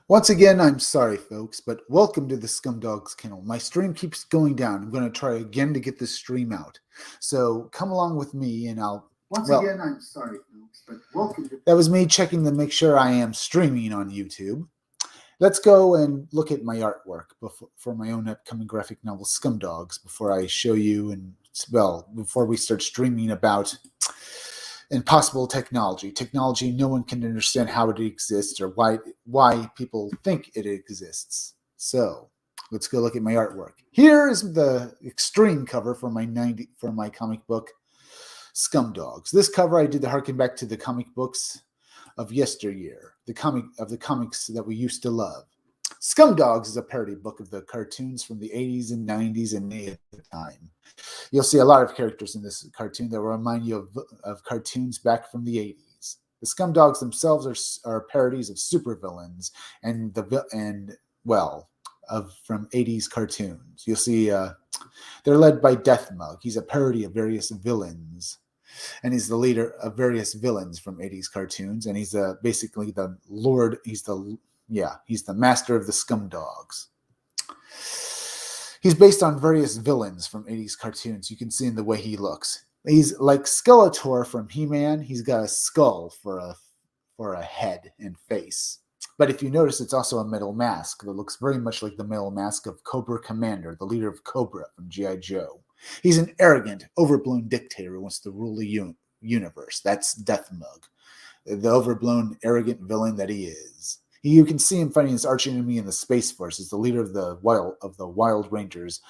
Once again, I'm sorry, folks, but welcome to the Scumdogs kennel. My stream keeps going down. I'm going to try again to get this stream out. So come along with me and I'll. Once Well, again, I'm sorry, folks, but welcome to. that was me checking to make sure I am streaming on YouTube. Let's go and look at my artwork for my own upcoming graphic novel, Scumdogs, before I show you before we start streaming about impossible technology no one can understand how it exists or why people think it exists. So let's go look at my artwork. Here is the extreme cover for my comic book Scumdogs. This cover I did to harken back to the comic books of yesteryear, the comics that we used to love. Scumdogs is a parody book of the cartoons from the 80s and 90s and at the time. You'll see a lot of characters in this cartoon that will remind you of cartoons back from the 80s. The Scumdogs themselves are parodies of supervillains from 80s cartoons. You'll see they're led by Deathmug. He's a parody of various villains, and he's the leader of various villains from 80s cartoons, and he's basically the lord. He's the master of the Scumdogs. He's based on various villains from 80s cartoons. You can see in the way he looks. He's like Skeletor from He-Man. He's got a skull for a head and face. But if you notice, it's also a metal mask that looks very much like the metal mask of Cobra Commander, the leader of Cobra from G.I. Joe. He's an arrogant, overblown dictator who wants to rule the universe. That's Deathmug, the overblown, arrogant villain that he is. You can see him fighting his arch enemy in the Space Force as the leader of the Wild Rangers,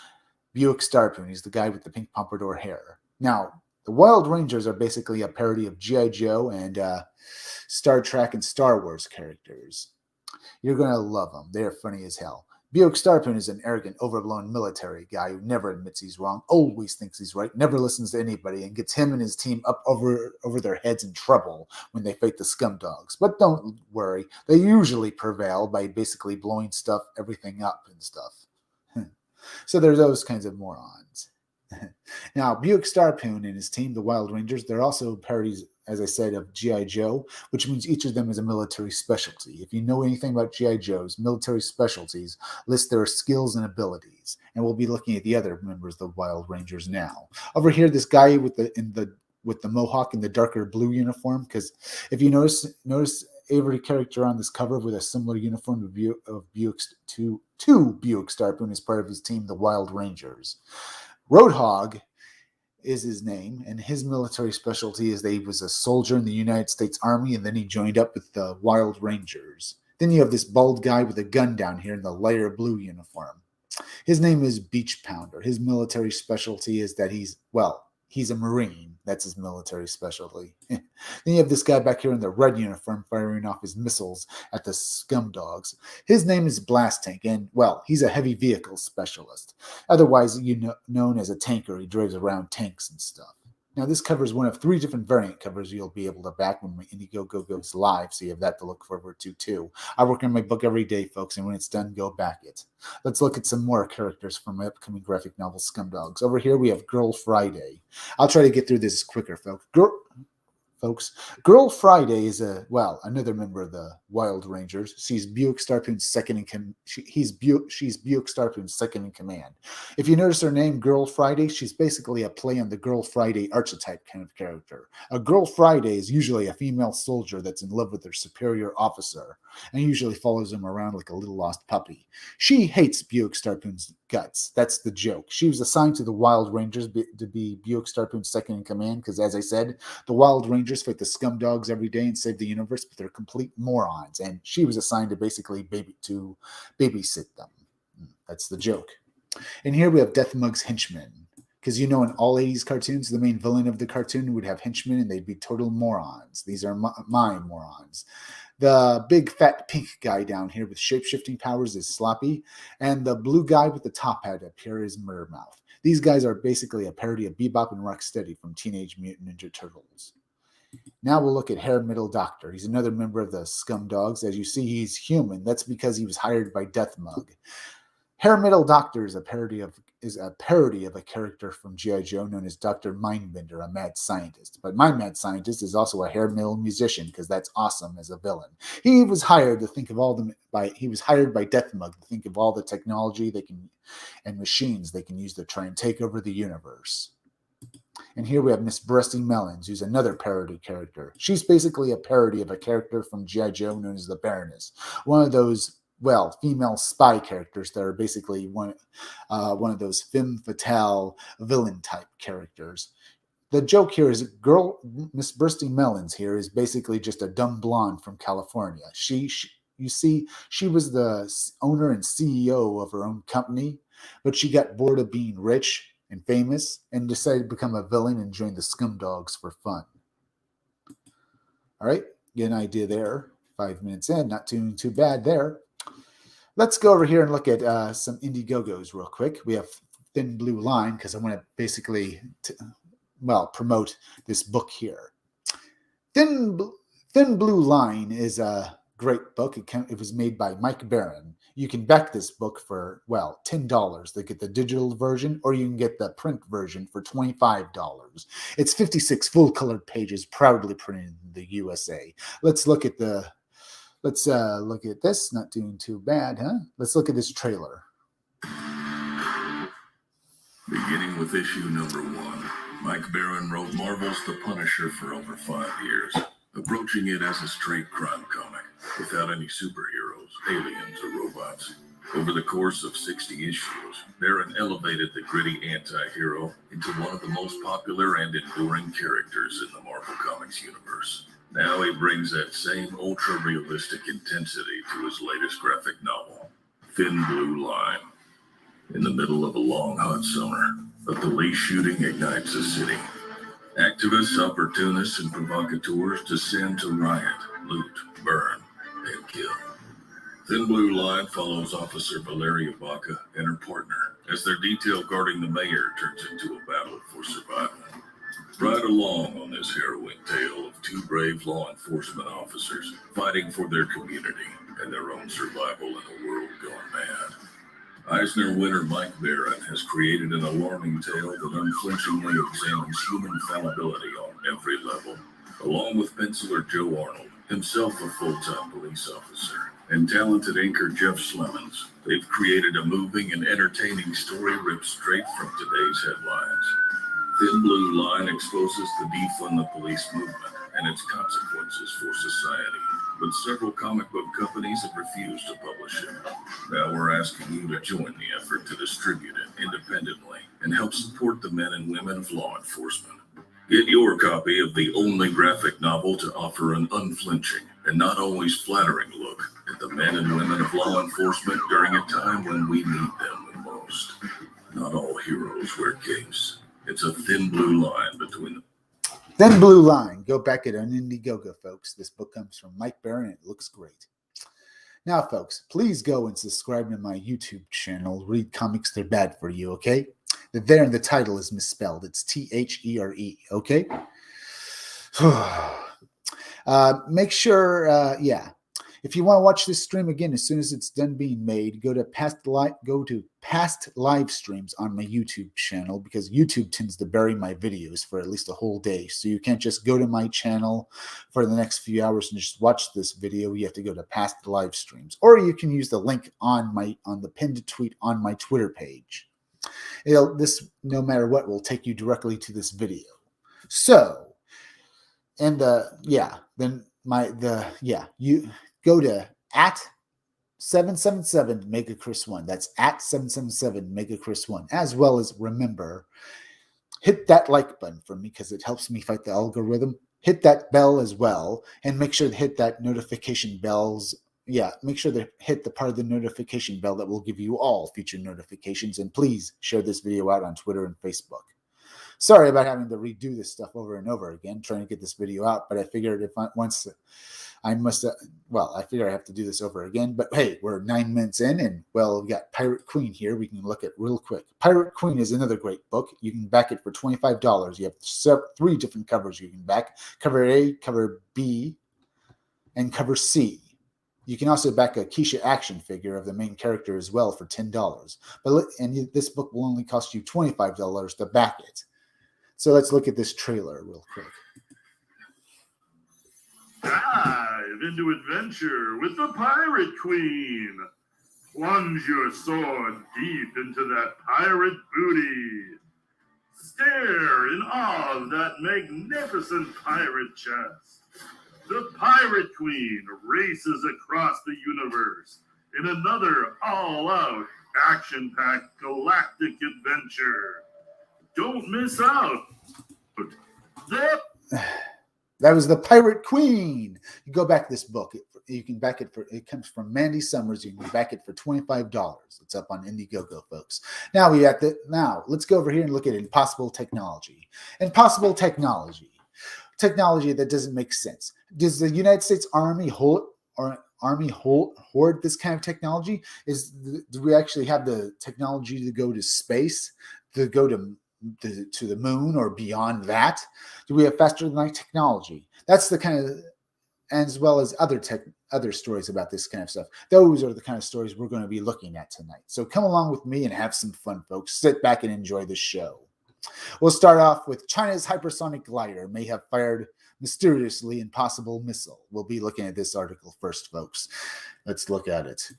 Buick Starpoon. He's the guy with the pink pompadour hair. Now, the Wild Rangers are basically a parody of G.I. Joe and Star Trek and Star Wars characters. You're going to love them. They're funny as hell. Buick Starpoon is an arrogant, overblown military guy who never admits he's wrong, always thinks he's right, never listens to anybody, and gets him and his team up over their heads in trouble when they fight the Scumdogs. But don't worry, they usually prevail by basically blowing everything up and stuff. So there's those kinds of morons. Now, Buick Starpoon and his team, the Wild Rangers, they're also parodies, as I said, of G.I. Joe, which means each of them is a military specialty. If you know anything about G.I. Joe's military specialties, list their skills and abilities. And we'll be looking at the other members of the Wild Rangers now. Over here, this guy with the mohawk in the darker blue uniform, because if you notice every character on this cover with a similar uniform of Buick to Buick Starpoon is part of his team, the Wild Rangers. Roadhog is his name, and his military specialty is that he was a soldier in the United States Army, and then he joined up with the Wild Rangers. Then you have this bald guy with a gun down here in the lighter blue uniform. His name is Beach Pounder. His military specialty is that he's a Marine. That's his military specialty. Then you have this guy back here in the red uniform firing off his missiles at the Scumdogs. His name is Blast Tank, and, he's a heavy vehicle specialist. Otherwise, known as a tanker. He drives around tanks and stuff. Now, this cover is one of 3 different variant covers you'll be able to back when Indiegogo goes live, so you have that to look forward to, too. I work on my book every day, folks, and when it's done, go back it. Let's look at some more characters from my upcoming graphic novel, Scumdogs. Over here, we have Girl Friday. I'll try to get through this quicker, folks. Girl Friday is another member of the Wild Rangers. She's Buick Starpoon's she's Buick Starpoon's second in command. If you notice her name, Girl Friday, she's basically a play on the Girl Friday archetype kind of character. A Girl Friday is usually a female soldier that's in love with their superior officer and usually follows him around like a little lost puppy. She hates Buick Starpoon's guts. That's the joke. She was assigned to the Wild Rangers to be Buick Starpoon's second in command because, as I said, the Wild Rangers fight the Scumdogs every day and save the universe, but they're complete morons. And she was assigned to basically babysit them. That's the joke. And here we have Deathmug's henchmen. Because in all 80s cartoons, the main villain of the cartoon would have henchmen and they'd be total morons. These are my morons. The big fat pink guy down here with shape-shifting powers is Sloppy, and the blue guy with the top hat up here is Murdermouth. These guys are basically a parody of Bebop and Rocksteady from Teenage Mutant Ninja Turtles. Now we'll look at Hair Metal Doctor. He's another member of the Scumdogs. As you see, he's human. That's because he was hired by Deathmug. Hair Metal Doctor is a parody of a character from G.I. Joe known as Dr. Mindbender, a mad scientist. But my mad scientist is also a hair metal musician because that's awesome as a villain. He was hired to think of he was hired by Deathmug to think of all the technology and machines they can use to try and take over the universe. And here we have Miss Breasty Melons, who's another parody character. She's basically a parody of a character from G.I. Joe known as the Baroness. One of those, female spy characters that are basically one of those femme fatale villain type characters. The joke here is Miss Breasty Melons here is basically just a dumb blonde from California. You see, she was the owner and CEO of her own company, but she got bored of being rich and famous and decided to become a villain and join the Scumdogs for fun. All right, get an idea there. 5 minutes in, not doing too bad there. Let's go over here and look at some Indiegogos real quick. We have Thin Blue Line because I want to basically promote this book here. Thin Blue Line is a great book. It was made by Mike Baron. You can back this book for, $10 to get the digital version, or you can get the print version for $25. It's 56 full-colored pages, proudly printed in the USA. Let's look at this. Not doing too bad, huh? Let's look at this trailer. Beginning with issue number 1, Mike Baron wrote Marvel's The Punisher for over 5 years, approaching it as a straight crime comic, without any superheroes, aliens, or robots. Over the course of 60 issues, Baron elevated the gritty anti-hero into one of the most popular and enduring characters in the Marvel Comics universe. Now he brings that same ultra-realistic intensity to his latest graphic novel, Thin Blue Line. In the middle of a long, hot summer, a police shooting ignites a city. Activists, opportunists, and provocateurs descend to riot, loot, burn, and kill. Thin Blue Line follows Officer Valeria Baca and her partner as their detail guarding the mayor turns into a battle for survival. Ride along on this harrowing tale of 2 brave law enforcement officers fighting for their community and their own survival in a world gone mad. Eisner winner Mike Baron has created an alarming tale that unflinchingly examines human fallibility on every level. Along with penciler Joe Arnold, himself a full-time police officer, and talented anchor Jeff Slemons, they've created a moving and entertaining story ripped straight from today's headlines. Thin Blue Line exposes the defund the police movement and its consequences for society, but several comic book companies have refused to publish it. Now we're asking you to join the effort to distribute it independently and help support the men and women of law enforcement. Get your copy of the only graphic novel to offer an unflinching and not always flattering look at the men and women of law enforcement during a time when we need them the most. Not all heroes wear capes. It's a thin blue line between them. Thin Blue Line. Go back at an Indiegogo, folks. This book comes from Mike Baron. It looks great. Now, folks, please go and subscribe to my YouTube channel. Read Comics They're Bad For You, okay? The there and the title is misspelled. It's THERE, okay? Make sure, if you want to watch this stream again as soon as it's done being made, go to past live streams on my YouTube channel, because YouTube tends to bury my videos for at least a whole day. So you can't just go to my channel for the next few hours and just watch this video. You have to go to past live streams, or you can use the link on the pinned tweet on my Twitter page. This, no matter what, will take you directly to this video. So, and you go to @777 MegaChris1. That's @777 MegaChris1. As well as, remember, hit that like button for me because it helps me fight the algorithm. Hit that bell as well, and make sure to hit that notification bells. Make sure to hit the part of the notification bell that will give you all future notifications. And please share this video out on Twitter and Facebook. Sorry about having to redo this stuff over and over again, trying to get this video out. But I figured I figure I have to do this over again. But hey, we're 9 minutes in, and we've got Pirate Queen here. We can look at real quick. Pirate Queen is another great book. You can back it for $25. You have 3 different covers you can back: cover A, cover B, and cover C. You can also back a Keisha action figure of the main character as well for $10. This book will only cost you $25 to back it. So let's look at this trailer real quick. Dive into adventure with the Pirate Queen. Plunge your sword deep into that pirate booty. Stare in awe of that magnificent pirate chest. The Pirate Queen races across the universe in another all-out, action-packed galactic adventure. Don't miss out. That was The Pirate Queen. You go back this book. You can back it for, it comes from Mandy Summers. You can back it for $25. It's up on Indiegogo, folks. Now let's go over here and look at Impossible Technology. Impossible Technology. Technology that doesn't make sense. Does the United States Army hoard this kind of technology? Do we actually have the technology to go to space, to go to the moon or beyond that? Do we have faster than light technology? That's the kind of, as well as other stories about this kind of stuff. Those are the kind of stories we're going to be looking at tonight. So come along with me and have some fun, folks. Sit back and enjoy the show. We'll start off with China's hypersonic glider may have fired mysteriously impossible missile. We'll be looking at this article first, folks. Let's look at it.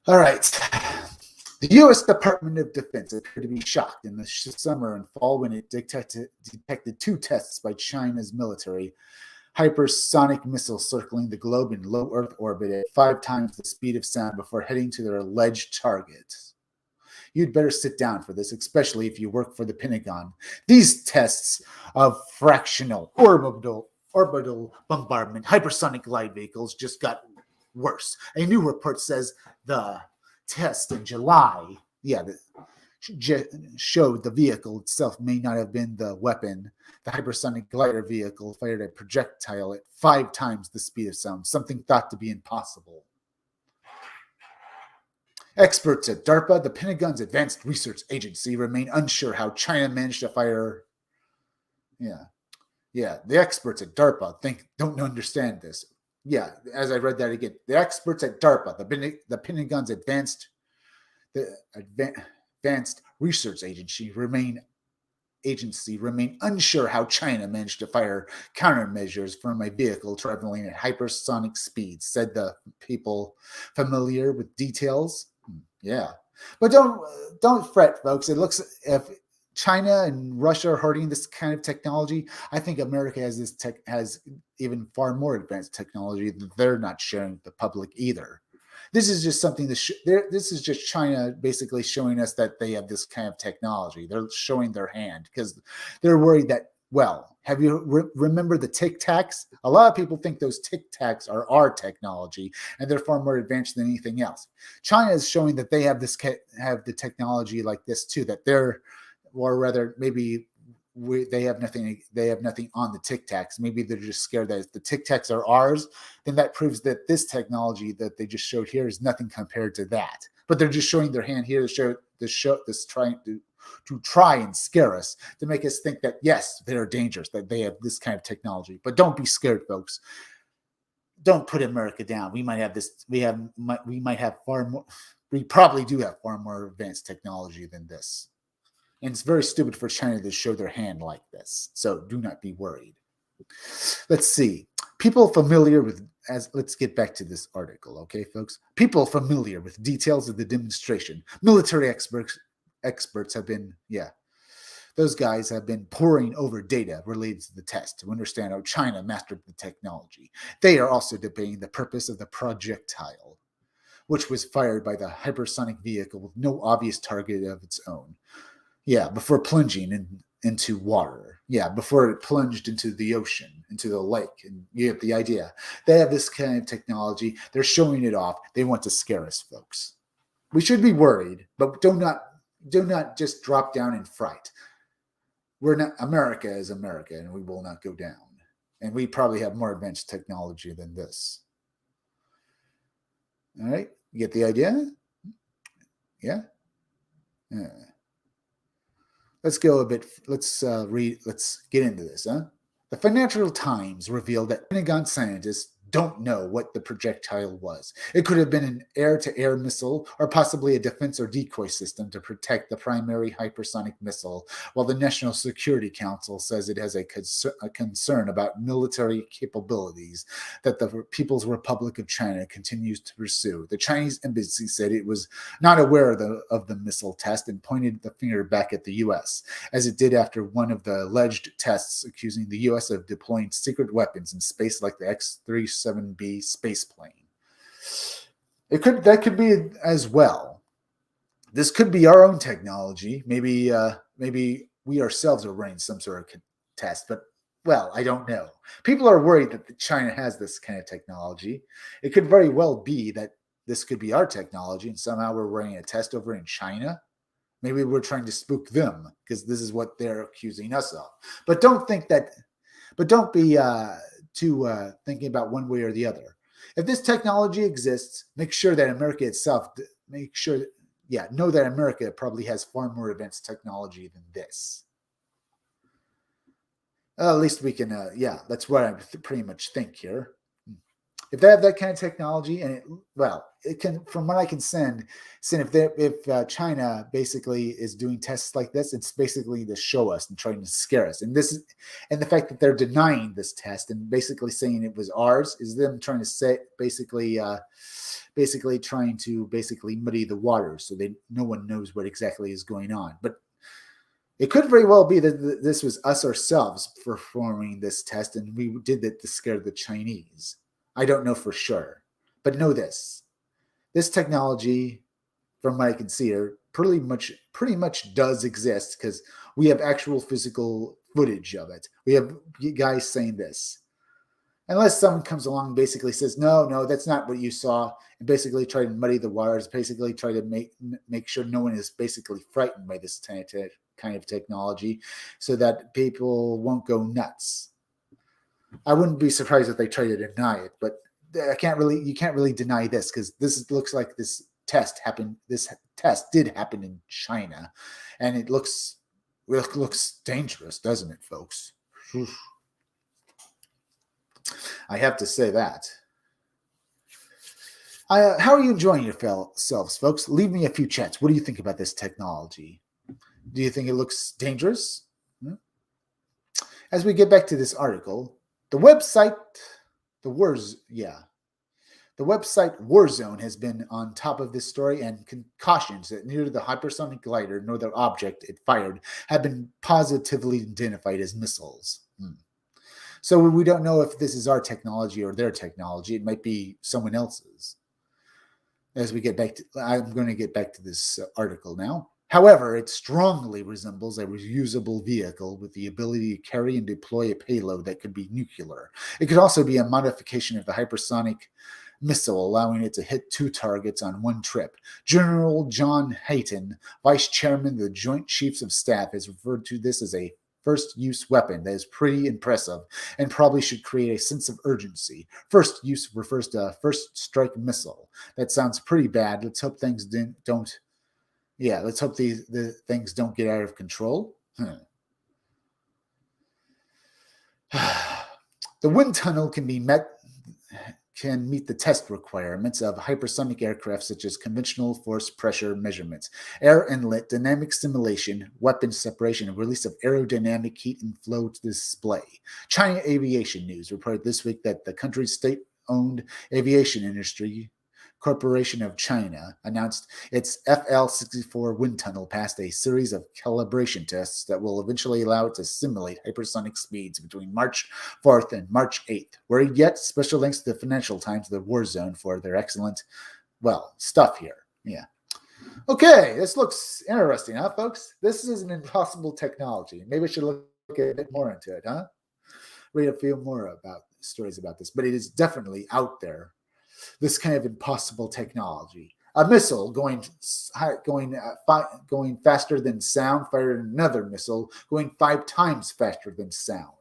All right. The U.S. Department of Defense appeared to be shocked in the summer and fall when it detected 2 tests by China's military hypersonic missiles circling the globe in low Earth orbit at 5 times the speed of sound before heading to their alleged target. You'd better sit down for this, especially if you work for the Pentagon. These tests of fractional orbital bombardment hypersonic glide vehicles just got worse. A new report says the test in July, showed the vehicle itself may not have been the weapon. The hypersonic glider vehicle fired a projectile at 5 times the speed of sound, something thought to be impossible. Experts at DARPA, the Pentagon's advanced research agency, remain unsure how China managed to fire. The experts at DARPA don't understand this. Yeah, as I read that again, the experts at DARPA, the Pentagon's advanced research agency, remain unsure how China managed to fire countermeasures from a vehicle traveling at hypersonic speeds, said the people familiar with details. Yeah, but don't fret, folks. It looks, if China and Russia are hoarding this kind of technology, I think America has even far more advanced technology that they're not sharing with the public either. This is just something this is just China basically showing us that they have this kind of technology. They're showing their hand because they're worried that, well, have you remember the Tic Tacs? A lot of people think those Tic Tacs are our technology and they're far more advanced than anything else. China is showing that they have the technology like this too, that they have nothing on the Tic Tacs. Maybe they're just scared that if the Tic Tacs are ours, then that proves that this technology that they just showed here is nothing compared to that. But they're just showing their hand here trying to try and scare us, to make us think that yes, they're dangerous, that they have this kind of technology. But don't be scared, folks. Don't put America down. We might have this. We might have far more. We probably do have far more advanced technology than this. And it's very stupid for China to show their hand like this. So do not be worried. Let's see. Let's get back to this article, okay, folks? People familiar with details of the demonstration. Military experts have been, those guys have been poring over data related to the test to understand how China mastered the technology. They are also debating the purpose of the projectile, which was fired by the hypersonic vehicle with no obvious target of its own. Before plunging into water. Before it plunged into the ocean, into the lake. And you get the idea. They have this kind of technology. They're showing it off. They want to scare us, folks. We should be worried, but do not just drop down in fright. America is America, and we will not go down. And we probably have more advanced technology than this. All right? You get the idea? Yeah. Let's go a bit. Let's get into this. The Financial Times revealed that Pentagon scientists don't know what the projectile was. It could have been an air-to-air missile or possibly a defense or decoy system to protect the primary hypersonic missile, while the National Security Council says it has a concern about military capabilities that the People's Republic of China continues to pursue. The Chinese embassy said it was not aware of the missile test and pointed the finger back at the U.S., as it did after one of the alleged tests accusing the U.S. of deploying secret weapons in space like the X-37B space plane. That could be as well. This could be our own technology. Maybe we ourselves are running some sort of test, but well, I don't know. People are worried that China has this kind of technology. It could very well be that this could be our technology, and somehow we're running a test over in China. Maybe we're trying to spook them because this is what they're accusing us of. But don't think that. But don't be too thinking about one way or the other. If this technology exists, make sure that America itself. Know that America probably has far more advanced technology than this. At least we can. That's what I pretty much think here. If they have that kind of technology, and it can, from what I can send if China basically is doing tests like this, it's basically to show us and trying to scare us. And the fact that they're denying this test and basically saying it was ours is them trying to say basically trying to muddy the waters so that no one knows what exactly is going on. But it could very well be that this was us ourselves performing this test, and we did it to scare the Chinese. I don't know for sure, but know this. This technology, from what I can see here, pretty much does exist because we have actual physical footage of it. We have guys saying this. Unless someone comes along and basically says, no, that's not what you saw, and basically try to muddy the waters, basically try to make sure no one is basically frightened by this kind of technology so that people won't go nuts. I wouldn't be surprised if they try to deny it, but you can't really deny this because this looks like this test happened. This test did happen in China, and it looks dangerous, doesn't it, folks? I have to say that. How are you enjoying yourselves, folks? Leave me a few chats. What do you think about this technology? Do you think it looks dangerous? As we get back to this article, the website Warzone has been on top of this story and cautions that neither the hypersonic glider nor the object it fired have been positively identified as missiles. So we don't know if this is our technology or their technology. It might be someone else's. As we get back to, I'm going to get back to this article now. However, it strongly resembles a reusable vehicle with the ability to carry and deploy a payload that could be nuclear. It could also be a modification of the hypersonic missile, allowing it to hit 2 targets on one trip. General John Hayton, Vice Chairman of the Joint Chiefs of Staff, has referred to this as a first-use weapon that is pretty impressive and probably should create a sense of urgency. First use refers to a first-strike missile. That sounds pretty bad. Let's hope things don't. Yeah, let's hope the things don't get out of control. The wind tunnel can meet the test requirements of hypersonic aircraft such as conventional force pressure measurements, air inlet, dynamic simulation, weapon separation, and release of aerodynamic heat and flow to display. China Aviation News reported this week that the country's state-owned aviation industry Corporation of China announced its FL-64 wind tunnel passed a series of calibration tests that will eventually allow it to simulate hypersonic speeds between March 4th and March 8th. Worried yet? Special thanks to the Financial Times, the Warzone, for their excellent, stuff here. Yeah. Okay, this looks interesting, huh, folks? This is an impossible technology. Maybe we should look a bit more into it, huh? Read a few more about stories about this, but it is definitely out there. This kind of impossible technology. A missile going faster than sound fired another missile going 5 times faster than sound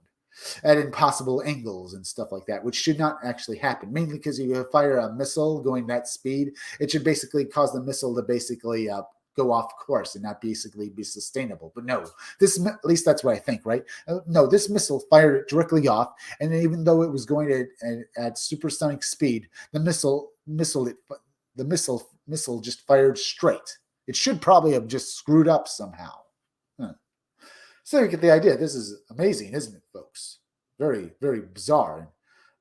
at impossible angles and stuff like that, which should not actually happen. Mainly because if you fire a missile going that speed, it should basically cause the missile to basically go off course and not basically be sustainable. But no, at least that's what I think, right? No, this missile fired it directly off, and even though it was going at supersonic speed, the missile just fired straight. It should probably have just screwed up somehow. So you get the idea. This is amazing, isn't it, folks? Very, very bizarre. And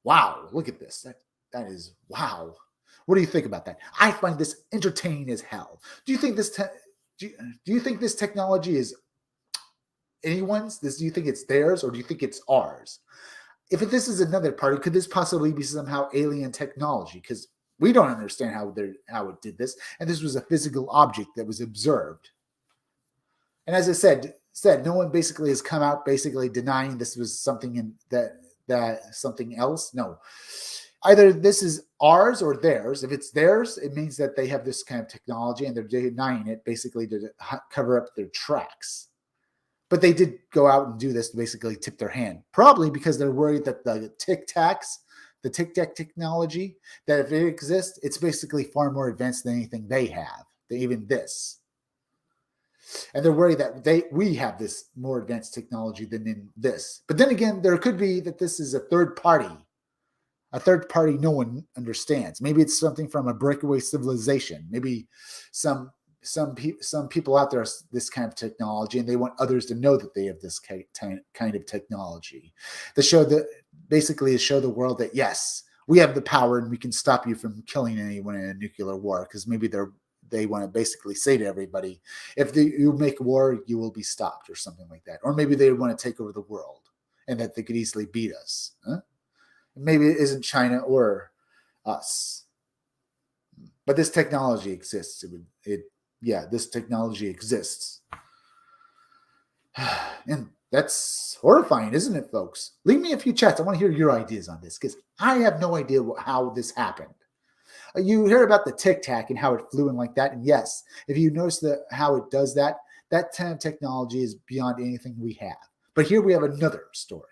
wow, look at this. That is wow. What do you think about that? I find this entertaining as hell. Do you think this do you think this technology is anyone's? Do you think it's theirs, or do you think it's ours? If this is another party, could this possibly be somehow alien technology? Because we don't understand how it did this, and this was a physical object that was observed. And as I said, no one basically has come out basically denying this was something that something else. No, either this is ours or theirs. If it's theirs, it means that they have this kind of technology and they're denying it basically to cover up their tracks. But they did go out and do this to basically tip their hand, probably because they're worried that the Tic Tac technology, that if it exists, it's basically far more advanced than anything they have, even this. And they're worried that we have this more advanced technology than in this. But then again, there could be that this is a third party no one understands. Maybe it's something from a breakaway civilization. Maybe some people out there have this kind of technology, and they want others to know that they have this kind of technology. To show the world that yes, we have the power and we can stop you from killing anyone in a nuclear war. Because maybe they want to basically say to everybody, if you make war, you will be stopped, or something like that. Or maybe they want to take over the world and that they could easily beat us. Maybe it isn't China or us. But this technology exists. This technology exists. And that's horrifying, isn't it, folks? Leave me a few chats. I want to hear your ideas on this, because I have no idea how this happened. You hear about the Tic Tac and how it flew in like that. And yes, if you notice how it does that kind of technology is beyond anything we have. But here we have another story.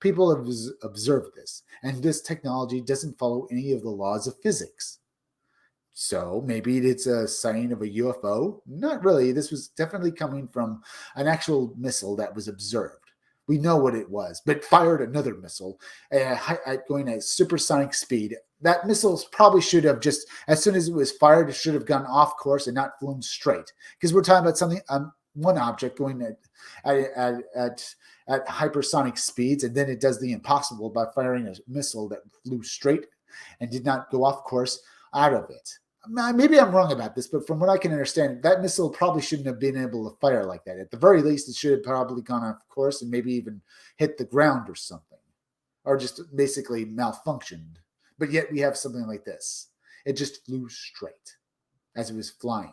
People have observed this, and this technology doesn't follow any of the laws of physics. So maybe it's a sign of a UFO? Not really. This was definitely coming from an actual missile that was observed. We know what it was, but fired another missile going at supersonic speed. That missile probably should have just, as soon as it was fired, it should have gone off course and not flown straight. Because we're talking about something, one object going at hypersonic speeds, and then it does the impossible by firing a missile that flew straight and did not go off course out of it. Maybe I'm wrong about this, but from what I can understand, that missile probably shouldn't have been able to fire like that. At the very least, it should have probably gone off course and maybe even hit the ground or something, or just basically malfunctioned. But yet we have something like this. It just flew straight as it was flying.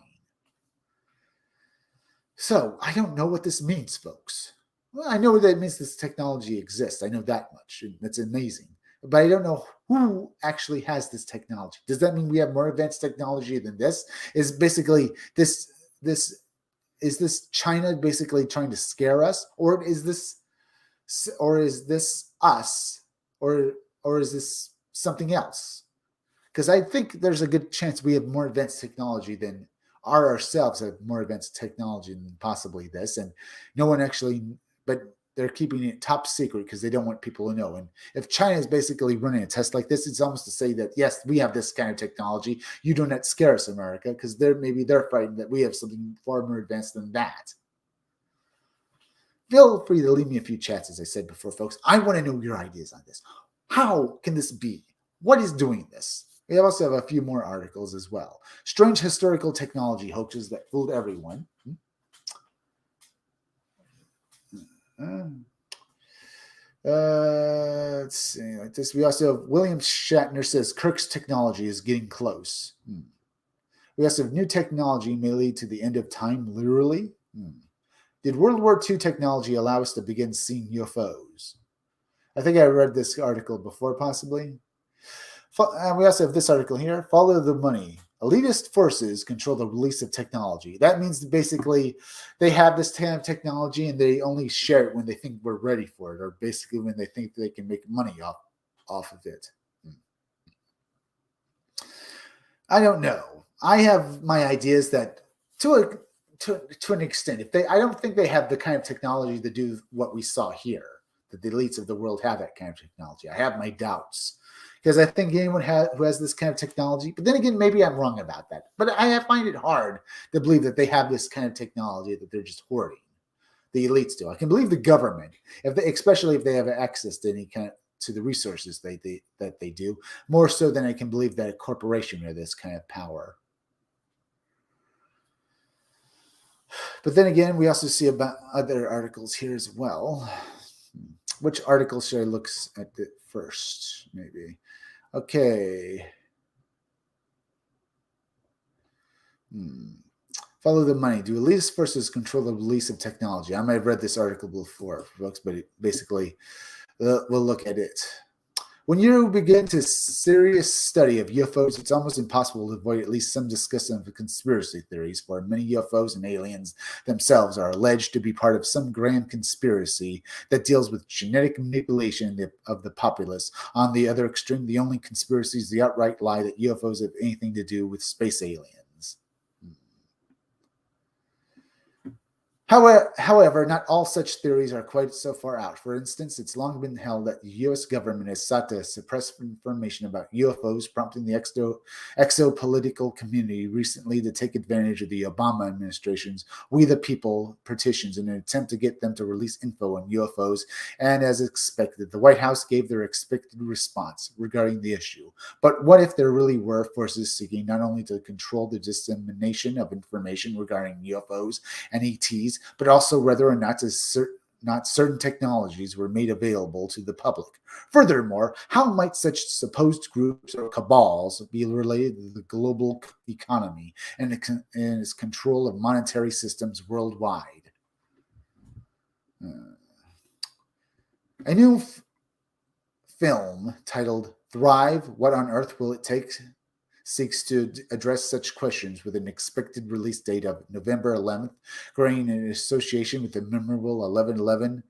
So I don't know what this means, folks. Well, I know that it means this technology exists. I know that much. That's amazing. But I don't know who actually has this technology. Does that mean we have more advanced technology than this? Is basically this China basically trying to scare us, or is this us, or is this something else? Because I think there's a good chance we have more advanced technology than ourselves have more advanced technology than possibly this, and no one actually, but they're keeping it top secret because they don't want people to know. And if China is basically running a test like this, it's almost to say that, yes, we have this kind of technology. You do not scare us, America, because they're frightened that we have something far more advanced than that. Feel free to leave me a few chats, as I said before, folks. I want to know your ideas on this. How can this be? What is doing this? We also have a few more articles as well. Strange historical technology hoaxes that fooled everyone. Let's see, like this. We also have William Shatner says Kirk's technology is getting close. We also have new technology may lead to the end of time, literally. Did World War II technology allow us to begin seeing UFOs? I think I read this article before, possibly. And we also have this article here. Follow the money. Elitist forces control the release of technology. That means that basically they have this kind of technology and they only share it when they think we're ready for it, or basically when they think they can make money off of it. I don't know. I have my ideas that to an extent. I don't think they have the kind of technology to do what we saw here. That the elites of the world have that kind of technology. I have my doubts because I think anyone who has this kind of technology. But then again, maybe I'm wrong about that. But I find it hard to believe that they have this kind of technology that they're just hoarding. The elites do. I can believe the government, especially if they have access to any kind of to the resources that they do, more so than I can believe that a corporation has this kind of power. But then again, we also see about other articles here as well. Which article should I look at first? Maybe. Okay. Follow the money. Do elitist forces control the release of technology? I might have read this article before, folks, but basically, we'll look at it. When you begin to serious study of UFOs, it's almost impossible to avoid at least some discussion of the conspiracy theories, for many UFOs and aliens themselves are alleged to be part of some grand conspiracy that deals with genetic manipulation of the populace. On the other extreme, the only conspiracy is the outright lie that UFOs have anything to do with space aliens. However, not all such theories are quite so far out. For instance, it's long been held that the U.S. government has sought to suppress information about UFOs, prompting the exopolitical community recently to take advantage of the Obama administration's We the People petitions in an attempt to get them to release info on UFOs. And as expected, the White House gave their expected response regarding the issue. But what if there really were forces seeking not only to control the dissemination of information regarding UFOs and ETs, but also whether or not certain technologies were made available to the public? Furthermore, how might such supposed groups or cabals be related to the global economy and its control of monetary systems worldwide? A new film titled Thrive, What on Earth Will It Take? Seeks to address such questions with an expected release date of November 11th, growing in association with the memorable 11/11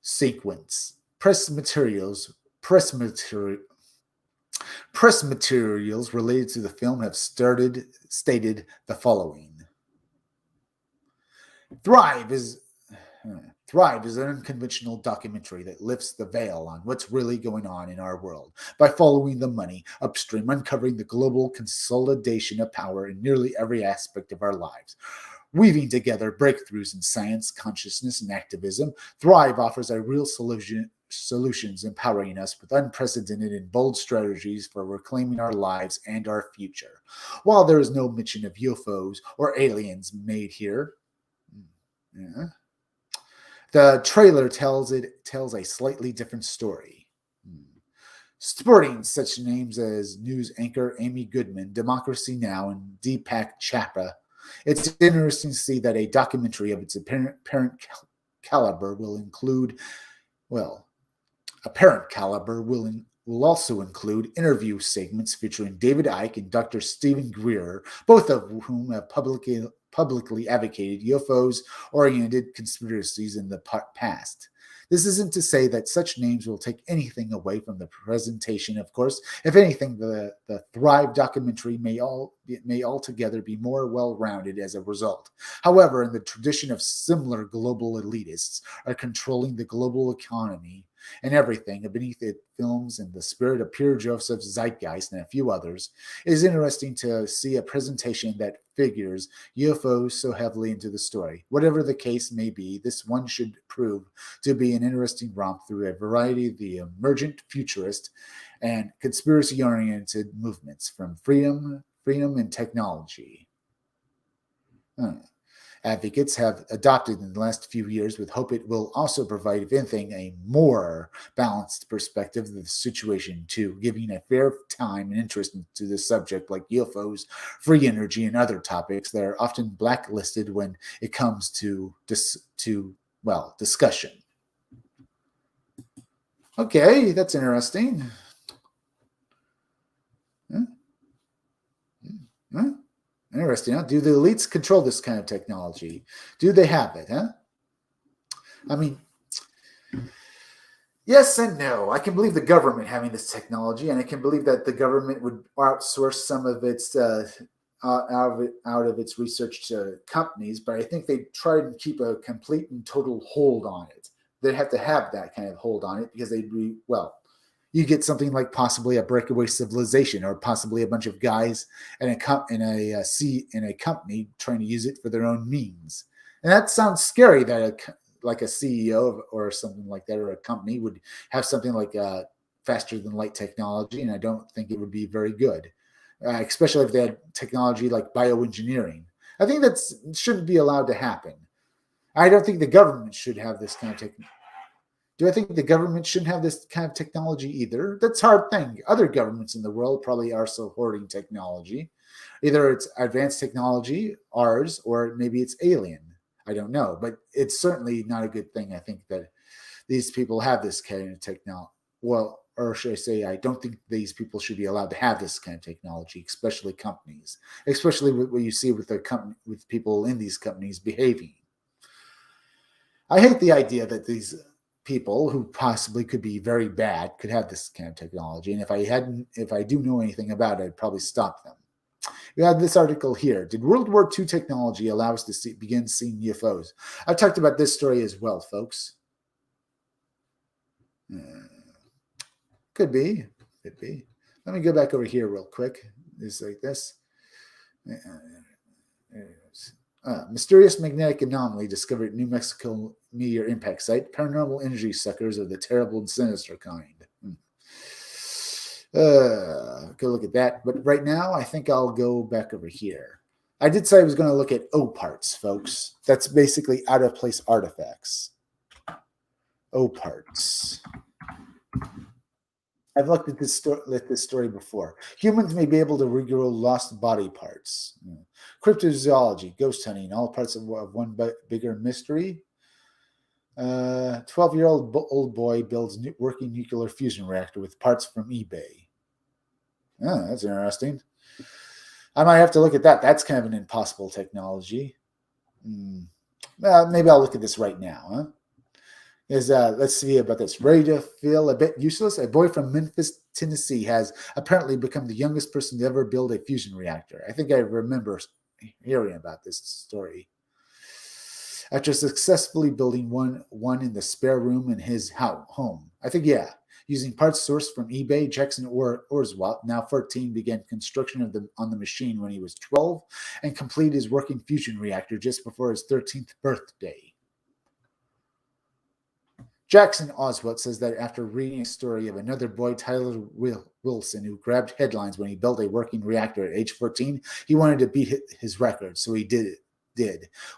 sequence. Press materials related to the film have stated the following. Thrive is an unconventional documentary that lifts the veil on what's really going on in our world by following the money upstream, uncovering the global consolidation of power in nearly every aspect of our lives. Weaving together breakthroughs in science, consciousness, and activism, Thrive offers a real solutions empowering us with unprecedented and bold strategies for reclaiming our lives and our future. While there is no mention of UFOs or aliens made here, the trailer tells a slightly different story. Sporting such names as news anchor Amy Goodman, Democracy Now!, and Deepak Chopra, it's interesting to see that a documentary of its apparent caliber will also include interview segments featuring David Icke and Dr. Stephen Greer, both of whom have publicly advocated UFOs-oriented conspiracies in the past. This isn't to say that such names will take anything away from the presentation, of course. If anything, the Thrive documentary may altogether be more well-rounded as a result. However, in the tradition of similar global elitists are controlling the global economy and everything beneath it, films in the spirit of Pierre Joseph's Zeitgeist and a few others, it is interesting to see a presentation that figures UFOs so heavily into the story. Whatever the case may be, this one should prove to be an interesting romp through a variety of the emergent futurist and conspiracy-oriented movements from freedom and technology. Advocates have adopted in the last few years, with hope it will also provide, if anything, a more balanced perspective of the situation too, giving a fair time and interest to the subject like UFOs, free energy, and other topics that are often blacklisted when it comes to discussion. Okay, that's interesting. Huh? Interesting, huh? Do the elites control this kind of technology? Do they have it, huh? I mean, Yes and no. I can believe the government having this technology, and I can believe that the government would outsource some of its out of its research to companies. But I think they try and keep a complete and total hold on it. They'd have to have that kind of hold on it because they'd be you get something like possibly a breakaway civilization, or possibly a bunch of guys in a company trying to use it for their own means. And that sounds scary that like a CEO or something like that, or a company would have something like faster than light technology, and I don't think it would be very good, especially if they had technology like bioengineering. I think that shouldn't be allowed to happen. I don't think the government should have this kind of technology. Do I think the government shouldn't have this kind of technology either? That's a hard thing. Other governments in the world probably are supporting technology. Either it's advanced technology, ours, or maybe it's alien. I don't know, but it's certainly not a good thing. I think that these people have this kind of technology. Well, or should I say, I don't think these people should be allowed to have this kind of technology, especially companies, especially what you see with the company, with people in these companies behaving. I hate the idea that these people who possibly could be very bad could have this kind of technology, and if I do know anything about it, I'd probably stop them. We have this article here. Did World War II technology allow us to begin seeing UFOs? I talked about this story as well, folks. Could be. Let me go back over here real quick. It's like this. Mysterious magnetic anomaly discovered at New Mexico meteor impact site. Paranormal energy suckers of the terrible and sinister kind. Go look at that. But right now, I think I'll go back over here. I did say I was going to look at O parts, folks. That's basically out of place artifacts. O parts. I've looked at this story before. Humans may be able to regrow lost body parts. Cryptozoology, ghost hunting, all parts of one bigger mystery. 12-year-old old boy builds working nuclear fusion reactor with parts from eBay. Oh, that's interesting. I might have to look at that. That's kind of an impossible technology. Maybe I'll look at this right now. Huh? Let's see about this. Ready to feel a bit useless? A boy from Memphis, Tennessee has apparently become the youngest person to ever build a fusion reactor. I think I remember hearing about this story. After successfully building one in the spare room in his home. I think, yeah. Using parts sourced from eBay, Jackson Oswalt, now 14, began construction on the machine when he was 12 and completed his working fusion reactor just before his 13th birthday. Jackson Oswalt says that after reading a story of another boy, Tyler Wilson, who grabbed headlines when he built a working reactor at age 14, he wanted to beat his record, so he did.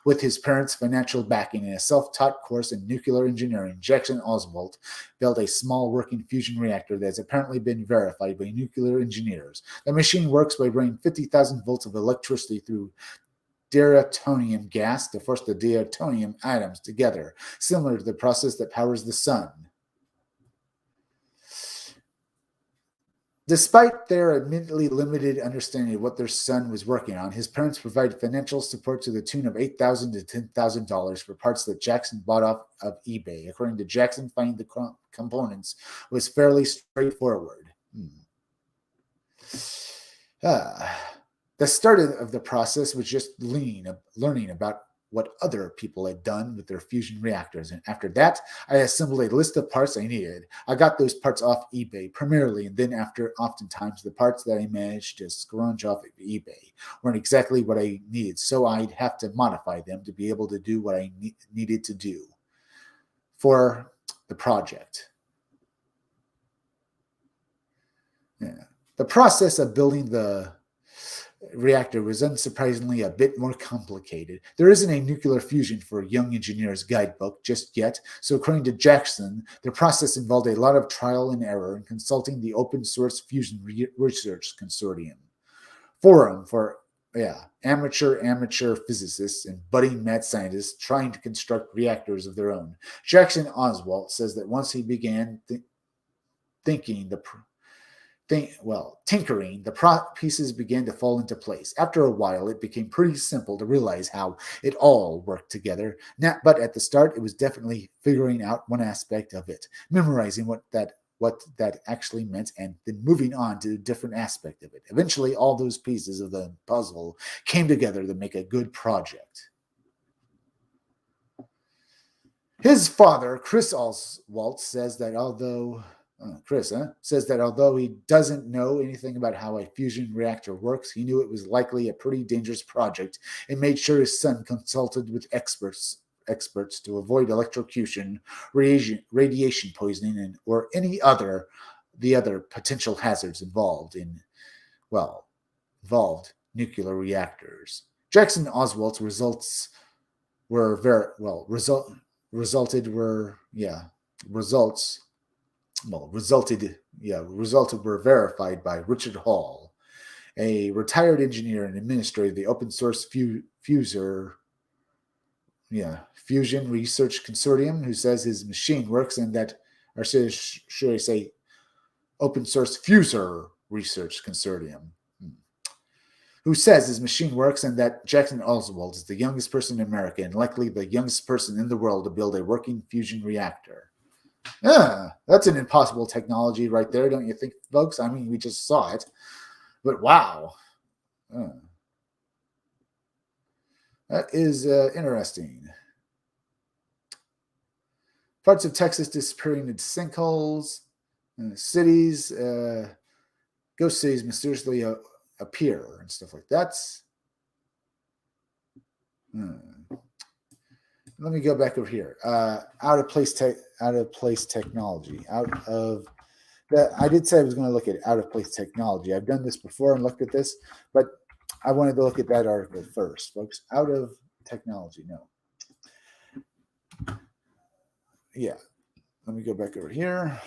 With his parents' financial backing and a self-taught course in nuclear engineering, Jackson Oswalt built a small working fusion reactor that has apparently been verified by nuclear engineers. The machine works by running 50,000 volts of electricity through deuterium gas to force the deuterium atoms together, similar to the process that powers the sun. Despite their admittedly limited understanding of what their son was working on, his parents provided financial support to the tune of $8,000 to $10,000 for parts that Jackson bought off of eBay. According to Jackson, finding the components was fairly straightforward. The start of the process was just learning about what other people had done with their fusion reactors. And after that, I assembled a list of parts I needed. I got those parts off eBay primarily, and then oftentimes the parts that I managed to scrounge off of eBay weren't exactly what I needed, so I'd have to modify them to be able to do what I needed to do for the project. Yeah. The process of building the reactor was unsurprisingly a bit more complicated. There isn't a nuclear fusion for young engineers guidebook just yet, so according to Jackson, the process involved a lot of trial and error in consulting the Open Source Fusion Research Consortium, forum for amateur physicists and budding mad scientists trying to construct reactors of their own. Jackson Oswalt says that once he began thinking tinkering, the pieces began to fall into place. After a while, it became pretty simple to realize how it all worked together. But at the start, it was definitely figuring out one aspect of it, memorizing what that actually meant, and then moving on to a different aspect of it. Eventually, all those pieces of the puzzle came together to make a good project. His father, Chris Oswalt, says that although he doesn't know anything about how a fusion reactor works, he knew it was likely a pretty dangerous project and made sure his son consulted with experts to avoid electrocution, radiation poisoning, or any other potential hazards involved nuclear reactors. Jackson Oswalt's results were verified by Richard Hall, a retired engineer and administrator of the open source fusion research consortium, who says his machine works and that, or should I say, open source fuser research consortium, who says his machine works and that Jackson Oswalt is the youngest person in America and likely the youngest person in the world to build a working fusion reactor. That's an impossible technology right there, don't you think, folks? I mean, we just saw it, but wow. That is interesting. Parts of Texas disappearing into sinkholes. Cities, ghost cities mysteriously appear and stuff like that. Let me go back over here. Out of place technology. I did say I was going to look at out of place technology. I've done this before and looked at this, but I wanted to look at that article first, folks. Out of technology, no. Yeah. Let me go back over here.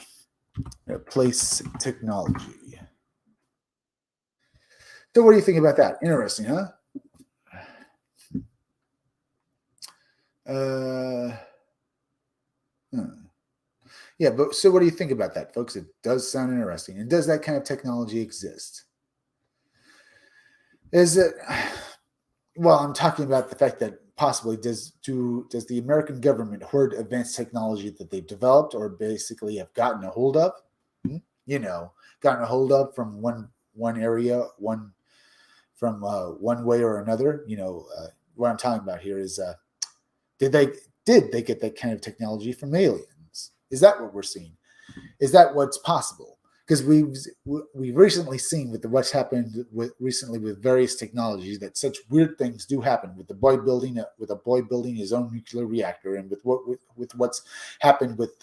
Place technology. So what do you think about that? Interesting, huh? Yeah, but so what do you think about that, folks? It does sound interesting. And does that kind of technology exist? Is it, well, I'm talking about the fact that possibly does the American government hoard advanced technology that they've developed or basically have gotten a hold of? Gotten a hold of from one area, one way or another. What I'm talking about here is did they get that kind of technology from aliens? Is that what we're seeing? Is that what's possible? Because we've recently seen with what's happened recently with various technologies that such weird things do happen with a boy building his own nuclear reactor, and with what's happened with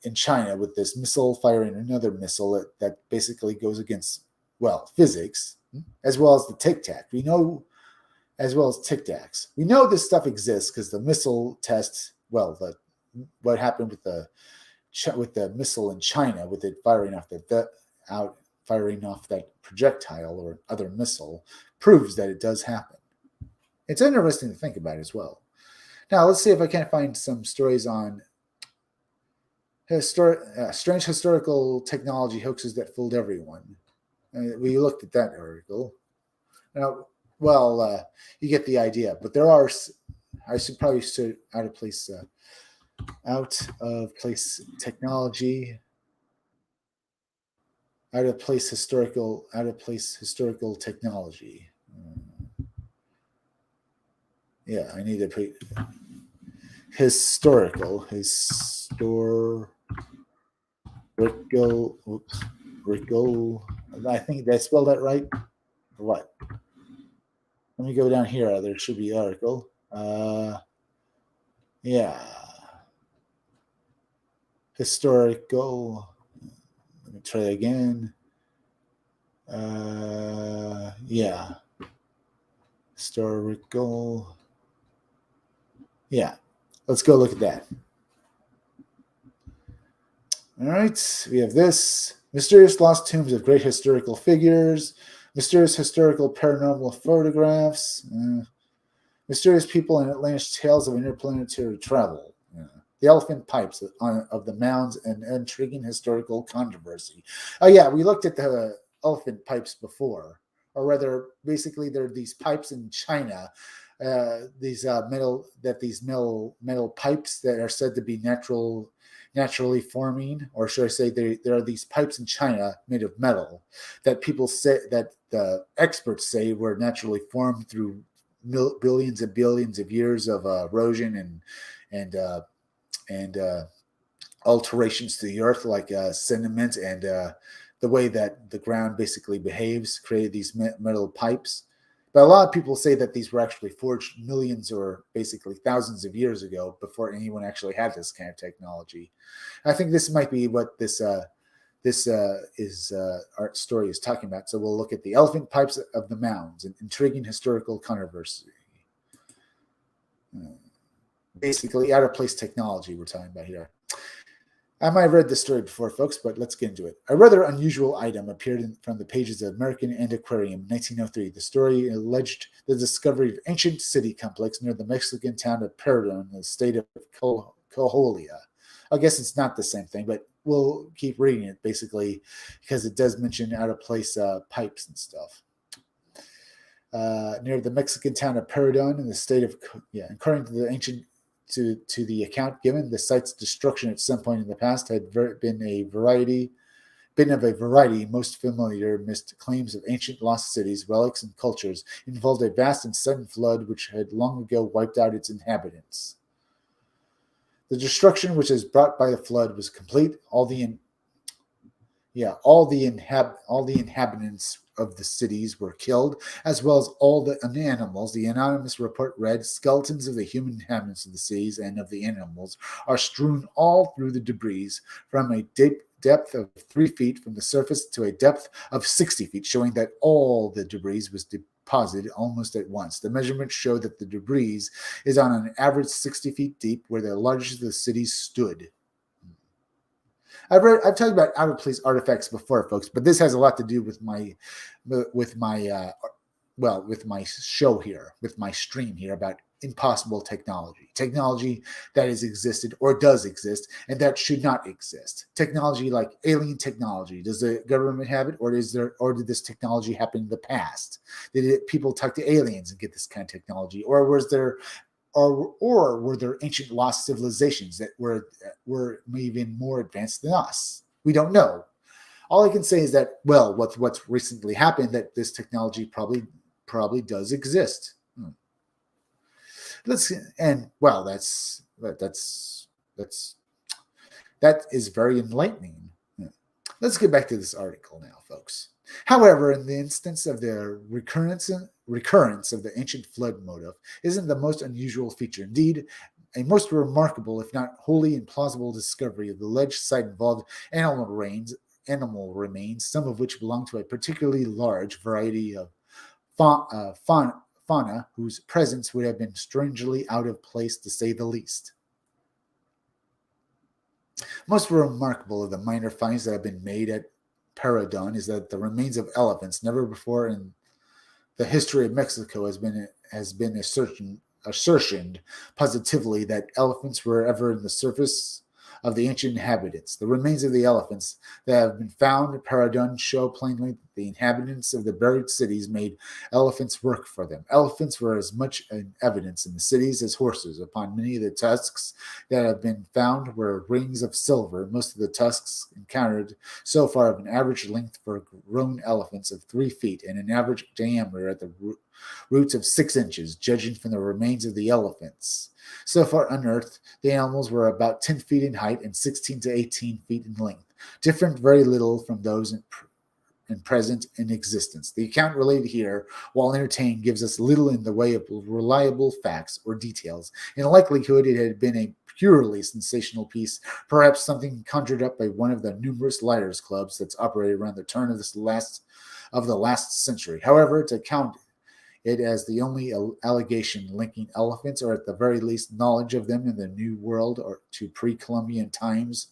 in China with this missile firing another missile that basically goes against physics, as well as the Tic Tac. We know, as well as Tic Tacs. We know this stuff exists because the missile test. What happened with the missile in China, with it firing off that projectile or other missile, proves that it does happen. It's interesting to think about as well. Now, let's see if I can find some stories on strange historical technology hoaxes that fooled everyone. We looked at that article. Now, you get the idea, but there are. I should probably say out of place technology, out of place historical technology. Yeah, I need to put historical. I think did I spell that right? Or what? Let me go down here. There should be article. Historical. Let me try again. Historical. Yeah. Let's go look at that. All right. We have this. Mysterious lost tombs of great historical figures. Mysterious historical paranormal photographs. Mysterious people and outlandish tales of interplanetary travel. The elephant pipes of the mounds, an intriguing historical controversy. Oh yeah, we looked at the elephant pipes before, or rather, basically, there are these pipes in China. These metal pipes that are said to be naturally forming, or should I say, there are these pipes in China made of metal that people say, that the experts say, were naturally formed through billions and billions of years of erosion and alterations to the earth, like sediment and the way that the ground basically behaves, created these metal pipes. But a lot of people say that these were actually forged millions or basically thousands of years ago, before anyone actually had this kind of technology. I think this might be what this art story is talking about. So we'll look at the elephant pipes of the mounds, an intriguing historical controversy. Basically, out of place technology we're talking about here. I might have read this story before, folks, but let's get into it. A rather unusual item appeared from the pages of American Antiquarian in 1903. The story alleged the discovery of ancient city complex near the Mexican town of Perodon in the state of Coahuila. I guess it's not the same thing, but we'll keep reading it, basically, because it does mention out-of-place pipes and stuff. Near the Mexican town of Perodon in the state of, according to the ancient to the account given, the site's destruction at some point in the past had been of a variety. Most familiar missed claims of ancient lost cities, relics, and cultures involved a vast and sudden flood which had long ago wiped out its inhabitants. The destruction which was brought by the flood was complete. All the inhabitants of the cities were killed, as well as all the animals. The anonymous report read, skeletons of the human inhabitants of the cities and of the animals are strewn all through the debris from a depth of 3 feet from the surface to a depth of 60 feet, showing that all the debris was deposited almost at once. The measurements show that the debris is on an average 60 feet deep, where the largest of the cities stood. I've talked about out of place artifacts before, folks, but this has a lot to do with my show here, with my stream here about impossible technology that has existed or does exist and that should not exist. Technology like alien technology. Does the government have it, or did this technology happen in the past? Did people talk to aliens and get this kind of technology, or were there ancient lost civilizations that were even more advanced than us? We don't know. All I can say is that, well, what's recently happened, that this technology probably does exist. That is very enlightening. Let's get back to this article now, folks. However, in the instance of the recurrence of the ancient flood motif isn't the most unusual feature. Indeed, a most remarkable, if not wholly implausible, discovery of the alleged site involved animal remains, some of which belong to a particularly large variety of fauna whose presence would have been strangely out of place, to say the least. Most remarkable of the minor finds that have been made at Perodon is that the remains of elephants, never before in the history of Mexico has been assertioned positively that elephants were ever in the surface of the ancient inhabitants. The remains of the elephants that have been found at Perodon show plainly that the inhabitants of the buried cities made elephants work for them. Elephants were as much in evidence in the cities as horses. Upon many of the tusks that have been found were rings of silver. Most of the tusks encountered so far have an average length for grown elephants of 3 feet and an average diameter at the roots of 6 inches, judging from the remains of the elephants. So far unearthed, the animals were about 10 feet in height and 16 to 18 feet in length, different very little from those in present in existence. The account related here, while entertaining, gives us little in the way of reliable facts or details. In likelihood, it had been a purely sensational piece, perhaps something conjured up by one of the numerous liars' clubs that's operated around the turn of the last century. However, to count it as the only allegation linking elephants, or at the very least knowledge of them in the New World or to pre-Columbian times,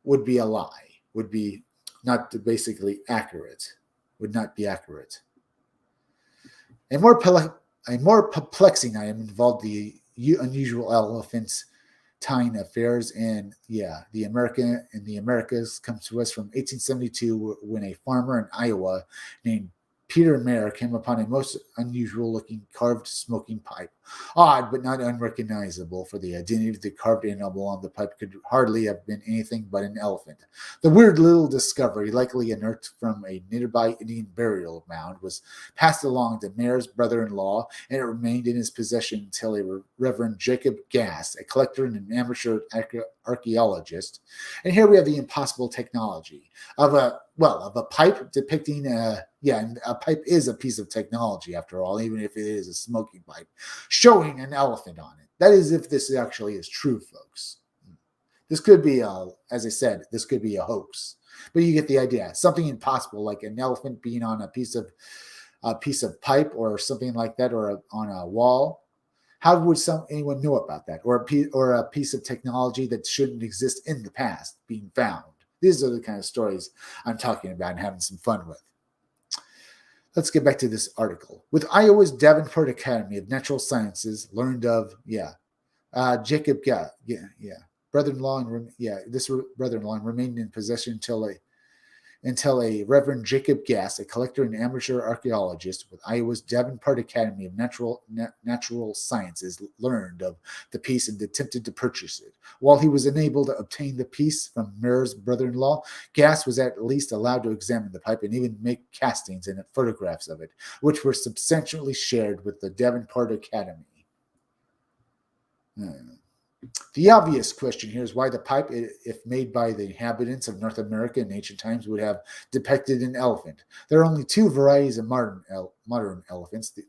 would be a lie, would be not basically accurate, would not be accurate. A more perplexing item involved the unusual elephants tying affairs in the Americas comes to us from 1872 when a farmer in Iowa named Peter Mayer came upon a most unusual looking carved smoking pipe. Odd but not unrecognizable, for the identity of the carved animal on the pipe could hardly have been anything but an elephant. The weird little discovery, likely unearthed from a nearby Indian burial mound, was passed along to Mayer's brother-in-law, and it remained in his possession until a Reverend Jacob Gass, a collector and an amateur archaeologist. And here we have the impossible technology of a pipe depicting and a pipe is a piece of technology after all, even if it is a smoking pipe, showing an elephant on it. That is if this actually is true, folks. This could be, as I said, this could be a hoax, but you get the idea. Something impossible, like an elephant being on a piece of pipe or something like that, or on a wall. How would anyone know about that, or a piece of technology that shouldn't exist in the past being found? These are the kind of stories I'm talking about and having some fun with. Let's get back to this article. With Iowa's Davenport Academy of Natural Sciences learned of, Jacob, brother-in-law, this brother-in-law remained in possession until a Reverend Jacob Gass, a collector and amateur archaeologist with Iowa's Davenport Academy of Natural Sciences, learned of the piece and attempted to purchase it. While he was unable to obtain the piece from Mayer's brother-in-law, Gass was at least allowed to examine the pipe and even make castings and photographs of it, which were substantially shared with the Davenport Academy. The obvious question here is why the pipe, if made by the inhabitants of North America in ancient times, would have depicted an elephant. There are only two varieties of modern elephants.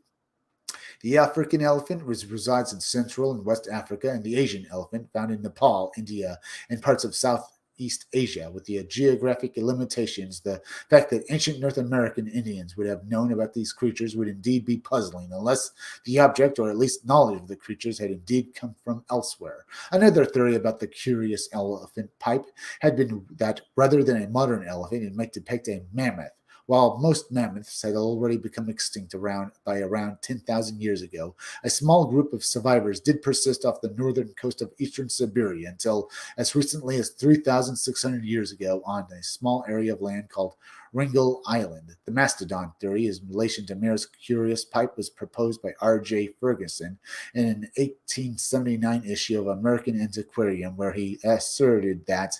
The African elephant, which resides in Central and West Africa, and the Asian elephant, found in Nepal, India, and parts of Southeast Asia. With the geographic limitations, the fact that ancient North American Indians would have known about these creatures would indeed be puzzling, unless the object, or at least knowledge of the creatures, had indeed come from elsewhere. Another theory about the curious elephant pipe had been that, rather than a modern elephant, it might depict a mammoth. While most mammoths had already become extinct around 10,000 years ago, a small group of survivors did persist off the northern coast of eastern Siberia until as recently as 3,600 years ago on a small area of land called Wrangel Island. The mastodon theory, in relation to Mayer's curious pipe, was proposed by R.J. Ferguson in an 1879 issue of American Antiquarian, where he asserted that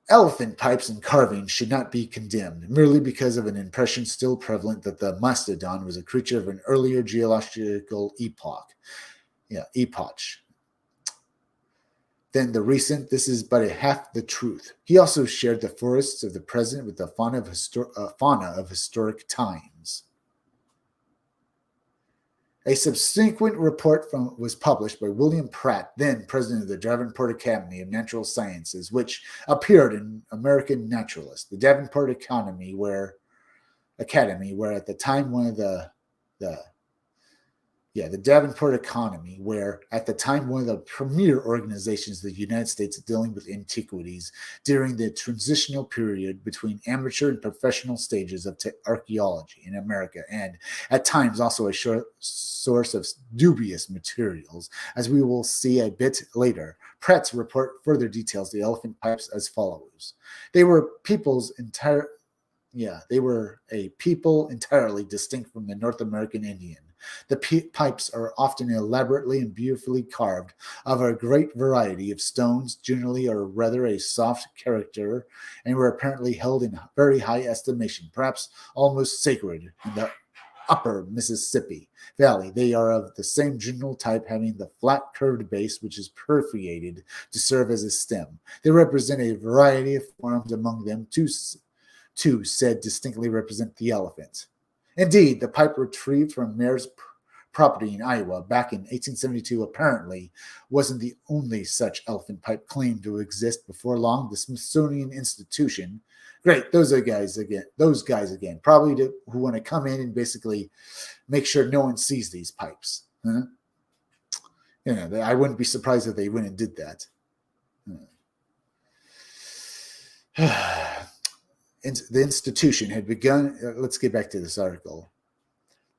elephant pipes and carvings should not be condemned, merely because of an impression still prevalent that the mastodon was a creature of an earlier geological epoch. Then the recent, this is but a half the truth. He also shared the forests of the present with the fauna of historic times. A subsequent report was published by William Pratt, then president of the Davenport Academy of Natural Sciences, which appeared in American Naturalist. The Davenport Academy, where at the time one of the Davenport Academy, where at the time one of the premier organizations of the United States dealing with antiquities during the transitional period between amateur and professional stages of archaeology in America, and at times also a source of dubious materials, as we will see a bit later. Pratt's report further details the elephant pipes as follows. They were a people entirely distinct from the North American Indian. The pipes are often elaborately and beautifully carved of a great variety of stones, generally or rather a soft character, and were apparently held in very high estimation, perhaps almost sacred, in the upper Mississippi Valley. They are of the same general type, having the flat curved base which is perforated to serve as a stem. They represent a variety of forms, among them two said distinctly represent the elephant. Indeed, the pipe retrieved from Mayer's property in Iowa back in 1872 apparently wasn't the only such elephant pipe claimed to exist. Before long, the Smithsonian Institution, those guys again, probably who want to come in and basically make sure no one sees these pipes. I wouldn't be surprised if they went and did that. The institution had begun, let's get back to this article.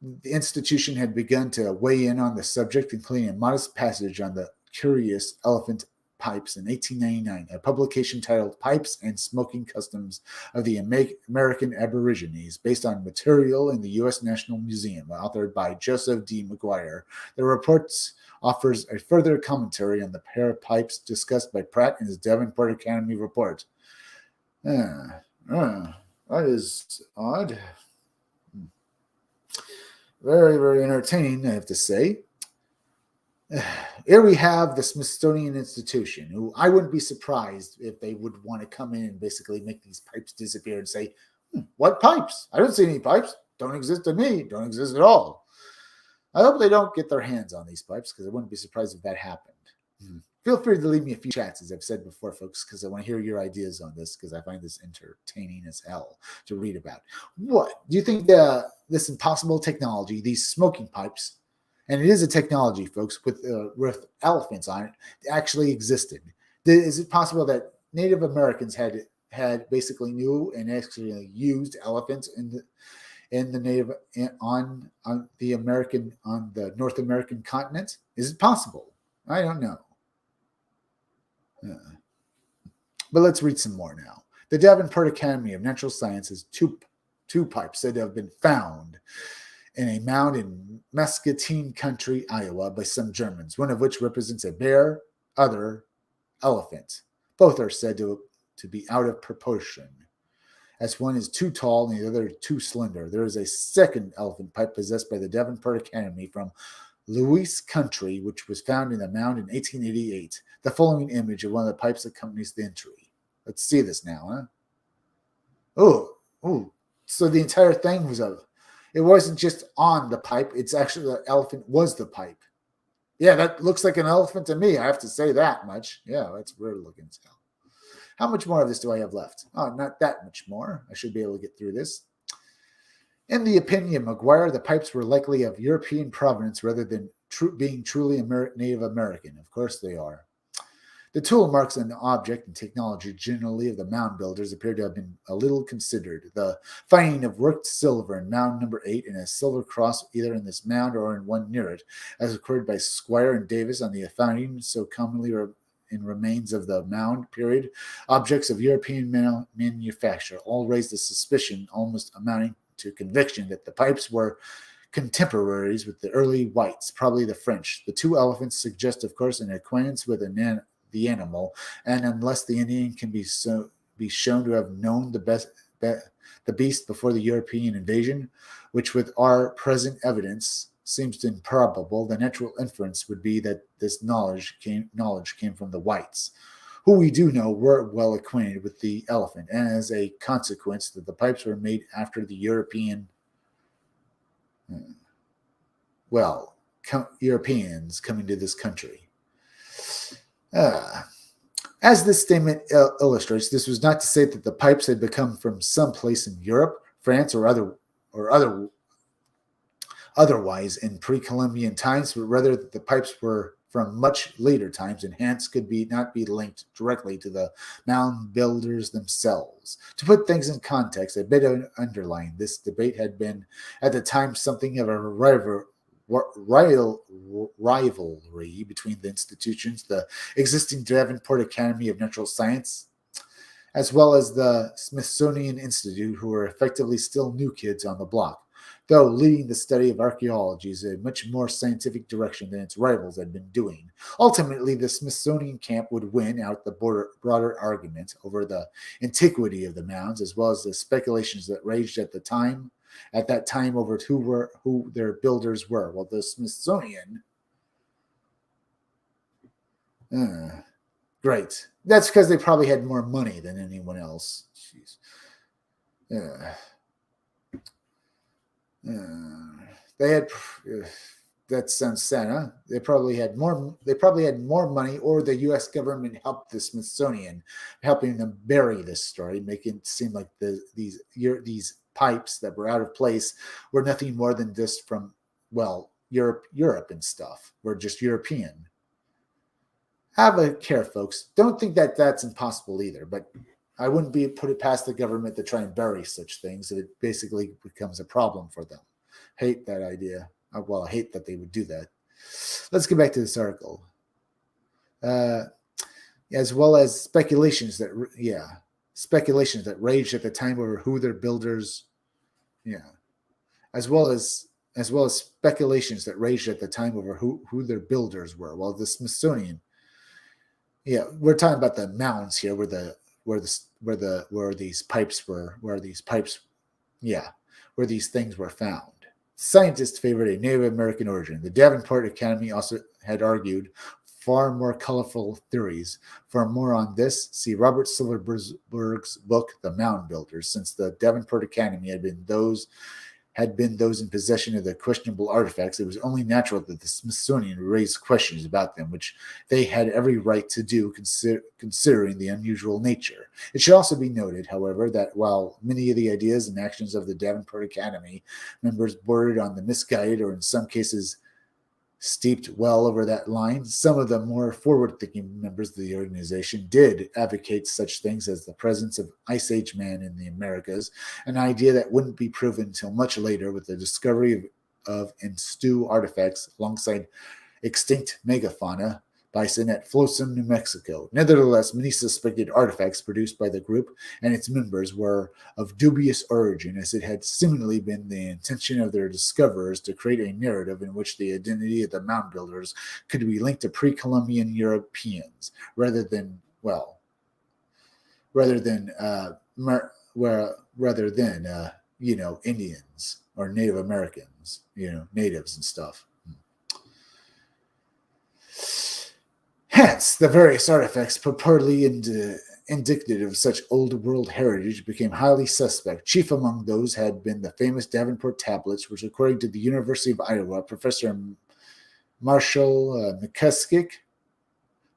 The institution had begun to weigh in on the subject, including a modest passage on the curious elephant pipes in 1899, a publication titled Pipes and Smoking Customs of the American Aborigines, based on material in the U.S. National Museum, authored by Joseph D. McGuire. The report offers a further commentary on the pair of pipes discussed by Pratt in his Davenport Academy report. That is odd. Very, very entertaining, I have to say. Here we have the Smithsonian Institution, who I wouldn't be surprised if they would want to come in and basically make these pipes disappear and say, what pipes? I don't see any pipes. Don't exist to me. Don't exist at all. I hope they don't get their hands on these pipes, because I wouldn't be surprised if that happened. Feel free to leave me a few chats, as I've said before, folks, because I want to hear your ideas on this, because I find this entertaining as hell to read about. What do you think this impossible technology, these smoking pipes, and it is a technology, folks, with elephants on it, actually existed? Is it possible that Native Americans had basically knew and actually used elephants on the North American continent? Is it possible? I don't know. But let's read some more now. The Davenport Academy of Natural Sciences, two pipes that have been found in a mound in Muscatine County, Iowa, by some Germans, one of which represents a bear, other elephant. Both are said to be out of proportion, as one is too tall and the other too slender. There is a second elephant pipe possessed by the Davenport Academy from Lewis Country, which was found in the mound in 1888. The following image of one of the pipes accompanies the entry. Let's see this now, huh? Oh, so the entire thing it wasn't just on the pipe. It's actually the elephant was the pipe. Yeah, that looks like an elephant to me. I have to say that much. Yeah, that's weird looking as hell. How much more of this do I have left? Oh, not that much more. I should be able to get through this. In the opinion of McGuire, the pipes were likely of European provenance rather than being truly Native American. Of course they are. The tool marks an object and technology generally of the mound builders appear to have been a little considered. The finding of worked silver in mound number 8 and a silver cross either in this mound or in one near it, as recorded by Squire and Davis on the finding so commonly in remains of the mound period, objects of European manufacture, all raised a suspicion almost amounting to conviction that the pipes were contemporaries with the early whites, probably the French. The two elephants suggest, of course, an acquaintance with the animal, and unless the Indian can be shown to have known the beast before the European invasion, which with our present evidence seems improbable, the natural inference would be that this knowledge came from the whites, who we do know were well acquainted with the elephant, and as a consequence that the pipes were made after the Europeans coming to this country. As this statement illustrates, this was not to say that the pipes had become from some place in Europe, France, or otherwise in pre-Columbian times, but rather that the pipes were from much later times and hence could not be linked directly to the mound builders themselves. To put things in context, a bit of underlying this debate had been at the time something of a rivalry between the institutions, the existing Davenport Academy of Natural Science, as well as the Smithsonian Institute, who were effectively still new kids on the block, though leading the study of archaeology in a much more scientific direction than its rivals had been doing. Ultimately, the Smithsonian camp would win out the broader argument over the antiquity of the mounds, as well as the speculations that raged at that time over who their builders were. Well, the Smithsonian, great. That's because they probably had more money than anyone else. Jeez. They had. That sounds sad, huh? They probably had more money, or the U.S. government helped the Smithsonian, helping them bury this story, making it seem like these pipes that were out of place were nothing more than just from Europe and stuff. Were just European. Have a care, folks. Don't think that that's impossible either, but I wouldn't put it past the government to try and bury such things. It basically becomes a problem for them. Hate that idea. Well, I hate that they would do that. Let's get back to this article. As well as speculations that raged at the time over who their builders, as well as speculations that raged at the time over who their builders were. Well, the Smithsonian, we're talking about the mounds here, where these things were found. Scientists favored a Native American origin. The Davenport Academy also had argued far more colorful theories. For more on this, see Robert Silverberg's book, The Mound Builders. Since the Davenport Academy had been those in possession of the questionable artifacts, it was only natural that the Smithsonian raised questions about them, which they had every right to do, considering the unusual nature. It should also be noted, however, that while many of the ideas and actions of the Davenport Academy members bordered on the misguided, or in some cases steeped well over that line, some of the more forward-thinking members of the organization did advocate such things as the presence of Ice Age man in the Americas, an idea that wouldn't be proven until much later with the discovery of and stew artifacts alongside extinct megafauna bison at Folsom, New Mexico. Nevertheless, many suspected artifacts produced by the group and its members were of dubious origin, as it had seemingly been the intention of their discoverers to create a narrative in which the identity of the mound builders could be linked to pre-Columbian Europeans rather than Indians or Native Americans, natives and stuff. Hence, the various artifacts purportedly indicative of such old world heritage became highly suspect. Chief among those had been the famous Davenport tablets, which, according to the University of Iowa Professor Marshall McCuskick,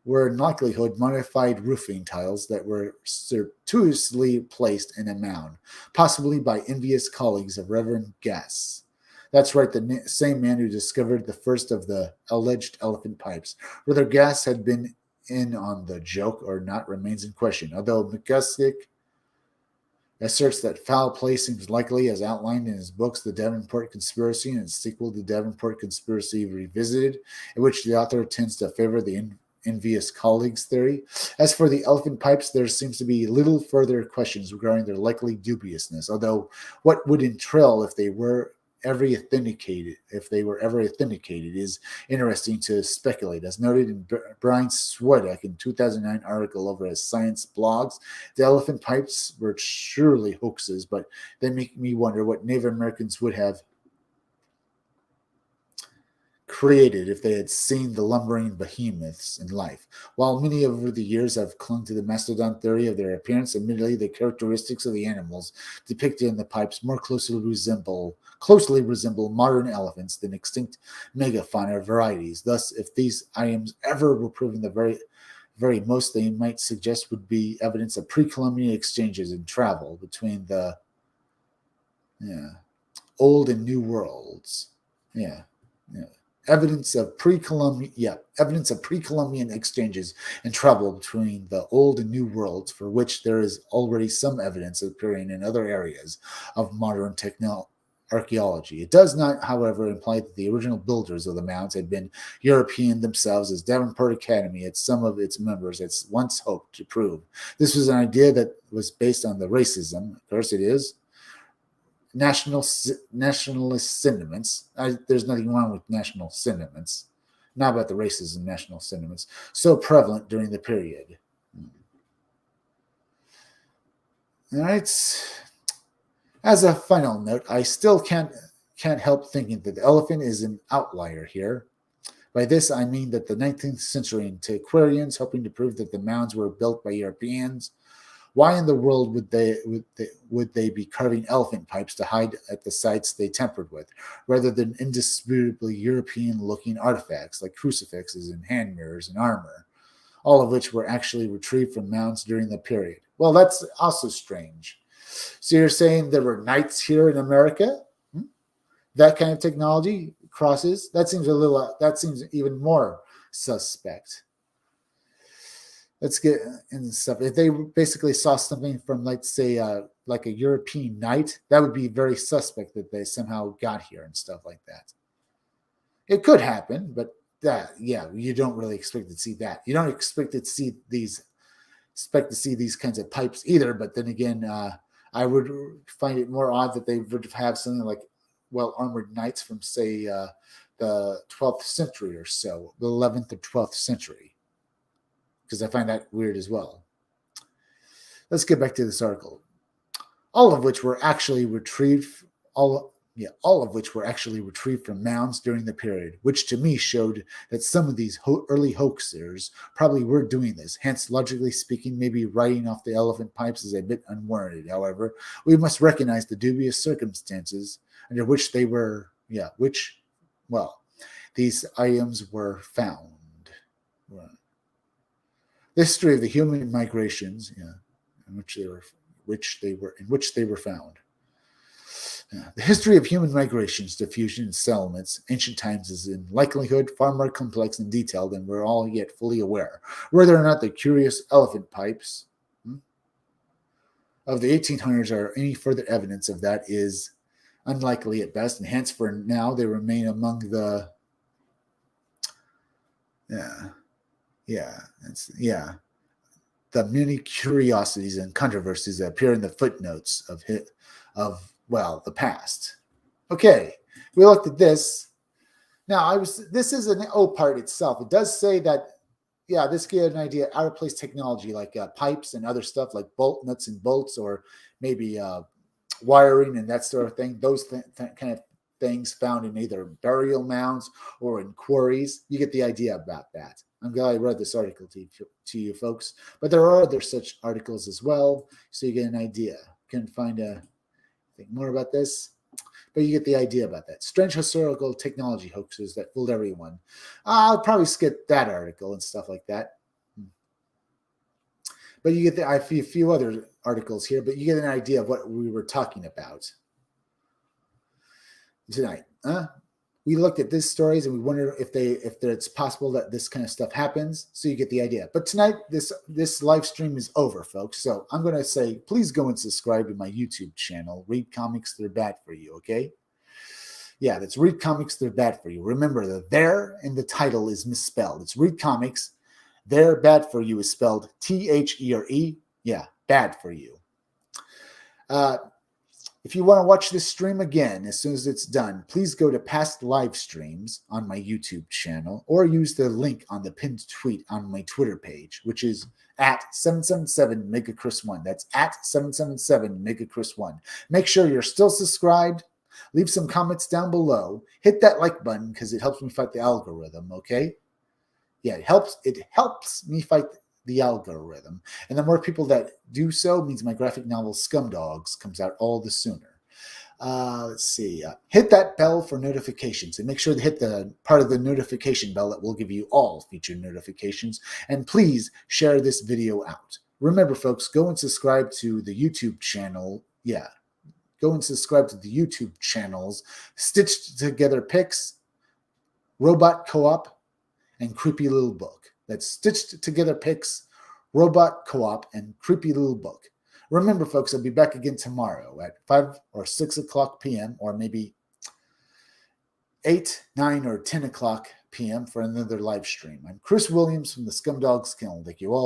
were in likelihood modified roofing tiles that were surreptitiously placed in a mound, possibly by envious colleagues of Reverend Gass. That's right, the same man who discovered the first of the alleged elephant pipes. Whether Gass had been in on the joke or not remains in question, although McCuskick asserts that foul play seems likely, as outlined in his books The Davenport Conspiracy and its sequel, The Davenport Conspiracy Revisited, in which the author tends to favor the envious colleagues theory. As for the elephant pipes, there seems to be little further questions regarding their likely dubiousness, although what would entail if they were ever authenticated is interesting to speculate. As noted in Brian Swedek in 2009 article over his science blogs, the elephant pipes were surely hoaxes, but they make me wonder what Native Americans would have created if they had seen the lumbering behemoths in life. While many over the years have clung to the mastodon theory of their appearance, admittedly the characteristics of the animals depicted in the pipes more closely resemble modern elephants than extinct megafauna varieties. Thus, if these items ever were proven, the very most they might suggest would be evidence of pre-Columbian exchanges and travel between the old and new worlds. Evidence of pre-Columbian exchanges and travel between the old and new worlds, for which there is already some evidence appearing in other areas of modern archaeology. It does not, however, imply that the original builders of the mounds had been European themselves, as Davenport Academy and some of its members had once hoped to prove. This was an idea that was based on the racism, of course it is, nationalist sentiments. There's nothing wrong with national sentiments, not about the racism, national sentiments, so prevalent during the period. All right. As a final note, I still can't help thinking that the elephant is an outlier here. By this, I mean that the 19th century antiquarians, hoping to prove that the mounds were built by Europeans, why in the world would they be carving elephant pipes to hide at the sites they tampered with, rather than indisputably European-looking artifacts like crucifixes and hand mirrors and armor, all of which were actually retrieved from mounds during the period? Well, that's also strange. So you're saying there were knights here in America? That kind of technology crosses? That seems even more suspect. Let's get into stuff. If they basically saw something from, let's say, like a European knight, that would be very suspect that they somehow got here and stuff like that. It could happen, but you don't really expect to see that. You don't expect to see these kinds of pipes either. But then again, I would find it more odd that they would have something like well-armored knights from, say, the 12th century or so, the 11th or 12th century, because I find that weird as well. Let's get back to this article. All of which were actually retrieved from mounds during the period, which to me showed that some of these early hoaxers probably were doing this. Hence, logically speaking, maybe writing off the elephant pipes is a bit unwarranted. However, we must recognize the dubious circumstances under which these items were found. The history of the human migrations, in which they were found. The history of human migrations, diffusion, and settlements, ancient times, is in likelihood far more complex and detailed than we're all yet fully aware. Whether or not the curious elephant pipes of the 1800s are any further evidence of that is unlikely at best, and hence for now they remain among the the many curiosities and controversies that appear in the footnotes of the past. Okay, we looked at this. Now, this is an O part itself. It does say that, this gives an idea, out of place technology like pipes and other stuff like nuts and bolts, or maybe wiring and that sort of thing. Those kind of things found in either burial mounds or in quarries. You get the idea about that. I'm glad I read this article to you folks. But there are other such articles as well, so you get an idea. Couldn't find think more about this, but you get the idea about that. Strange historical technology hoaxes that fooled everyone. I'll probably skip that article and stuff like that. But you get a few other articles here, but you get an idea of what we were talking about tonight. We looked at these stories and we wonder if it's possible that this kind of stuff happens. So you get the idea. But tonight, this live stream is over, folks. So I'm going to say, please go and subscribe to my YouTube channel, Read Comics, They're Bad For You, okay? Yeah, that's Read Comics, They're Bad For You. Remember, the there in the title is misspelled. It's Read Comics, They're Bad For You is spelled THERE. Yeah, bad for you. If you want to watch this stream again as soon as it's done, please go to past live streams on my YouTube channel or use the link on the pinned tweet on my Twitter page, which is at 777megachris1. That's at 777megachris1. Make sure you're still subscribed. Leave some comments down below. Hit that like button because it helps me fight the algorithm, okay? Yeah, it helps me fight the algorithm. And the more people that do so means my graphic novel Scumdogs comes out all the sooner. Let's see. Hit that bell for notifications and make sure to hit the part of the notification bell that will give you all featured notifications. And please share this video out. Remember, folks, go and subscribe to the YouTube channel. Yeah. Go and subscribe to the YouTube channels Stitched Together Pics, Robot Co-op, and Creepy Little Book. That's Stitched Together Pics, Robot Co-op, and Creepy Little Book. Remember, folks, I'll be back again tomorrow at 5 or 6 o'clock p.m. or maybe 8, 9, or 10 o'clock p.m. for another live stream. I'm Chris Williams from the Scumdogs Kennel. Thank you all.